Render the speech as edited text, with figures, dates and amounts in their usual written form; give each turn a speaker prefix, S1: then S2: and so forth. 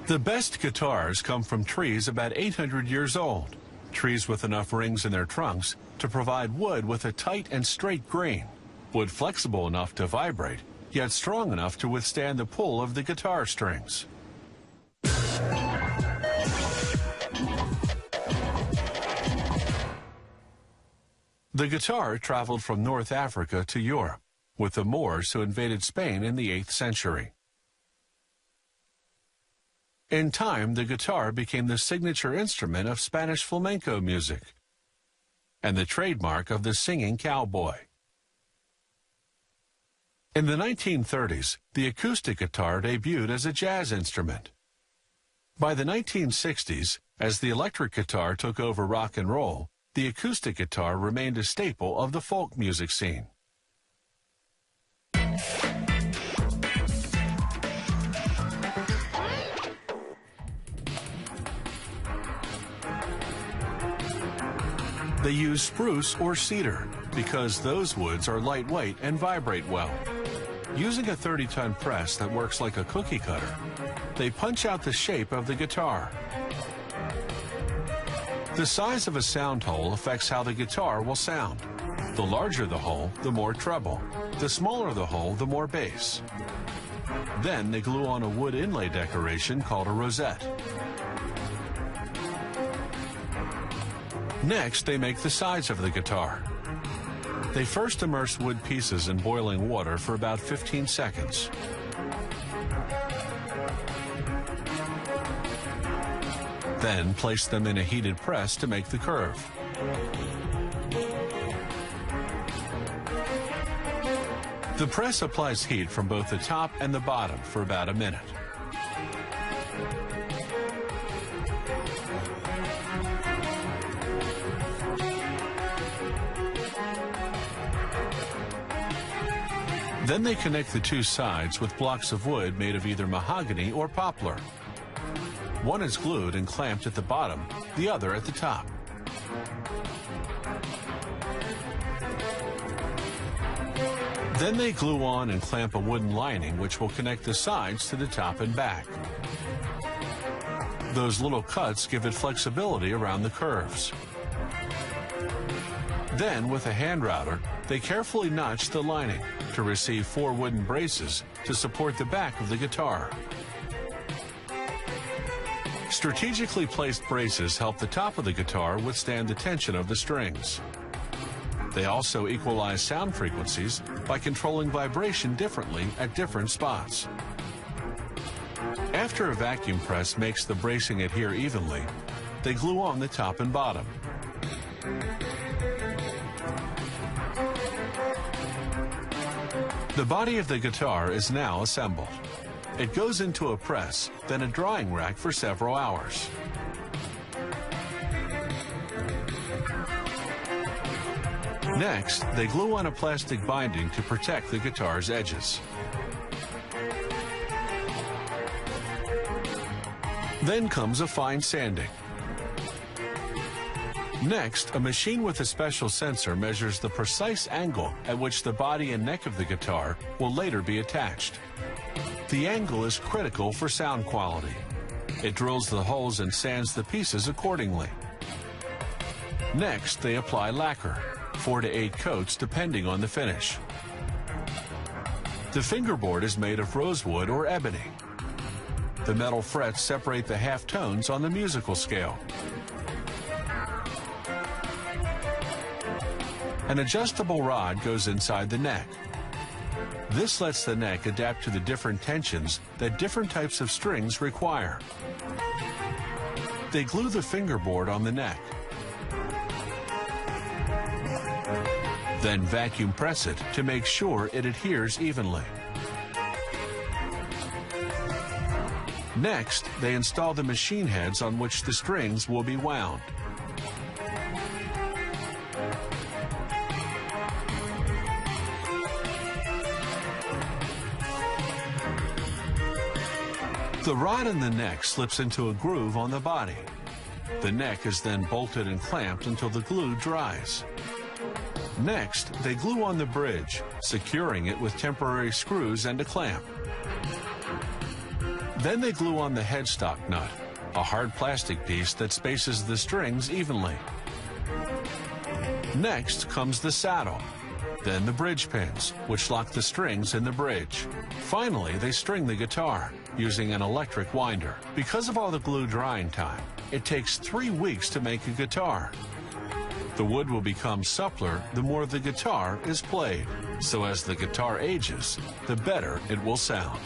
S1: The best guitars come from trees about 800 years old, trees with enough rings in their trunks to provide wood with a tight and straight grain, wood flexible enough to vibrate, yet strong enough to withstand the pull of the guitar strings. The guitar traveled from North Africa to Europe, with the Moors who invaded Spain in the 8th century. In time, the guitar became the signature instrument of Spanish flamenco music and the trademark of the singing cowboy. In the 1930s, the acoustic guitar debuted as a jazz instrument. By the 1960s, as the electric guitar took over rock and roll, the acoustic guitar remained a staple of the folk music scene. They use spruce or cedar because those woods are lightweight and vibrate well. Using a 30-ton press that works like a cookie cutter, they punch out the shape of the guitar. The size of a sound hole affects how the guitar will sound. The larger the hole, the more treble. The smaller the hole, the more bass. Then they glue on a wood inlay decoration called a rosette. Next, they make the sides of the guitar. They first immerse wood pieces in boiling water for about 15 seconds. Then place them in a heated press to make the curve. The press applies heat from both the top and the bottom for about a minute. Then they connect the two sides with blocks of wood made of either mahogany or poplar. One is glued and clamped at the bottom, the other at the top. Then they glue on and clamp a wooden lining which will connect the sides to the top and back. Those little cuts give it flexibility around the curves. Then, with a hand router, they carefully notch the lining to receive 4 wooden braces to support the back of the guitar. Strategically placed braces help the top of the guitar withstand the tension of the strings. They also equalize sound frequencies by controlling vibration differently at different spots. After a vacuum press makes the bracing adhere evenly, they glue on the top and bottom. The body of the guitar is now assembled. It goes into a press, then a drying rack for several hours. Next, they glue on a plastic binding to protect the guitar's edges. Then comes a fine sanding. Next, a machine with a special sensor measures the precise angle at which the body and neck of the guitar will later be attached. The angle is critical for sound quality. It drills the holes and sands the pieces accordingly. Next, they apply lacquer, 4 to 8 coats depending on the finish. The fingerboard is made of rosewood or ebony. The metal frets separate the half tones on the musical scale. An adjustable rod goes inside the neck. This lets the neck adapt to the different tensions that different types of strings require. They glue the fingerboard on the neck. Then vacuum press it to make sure it adheres evenly. Next, they install the machine heads on which the strings will be wound. The rod in the neck slips into a groove on the body. The neck is then bolted and clamped until the glue dries. Next, they glue on the bridge, securing it with temporary screws and a clamp. Then they glue on the headstock nut, a hard plastic piece that spaces the strings evenly. Next comes the saddle, then the bridge pins, which lock the strings in the bridge. Finally, they string the guitar using an electric winder. Because of all the glue drying time, it takes 3 weeks to make a guitar. The wood will become suppler the more the guitar is played. So as the guitar ages, the better it will sound.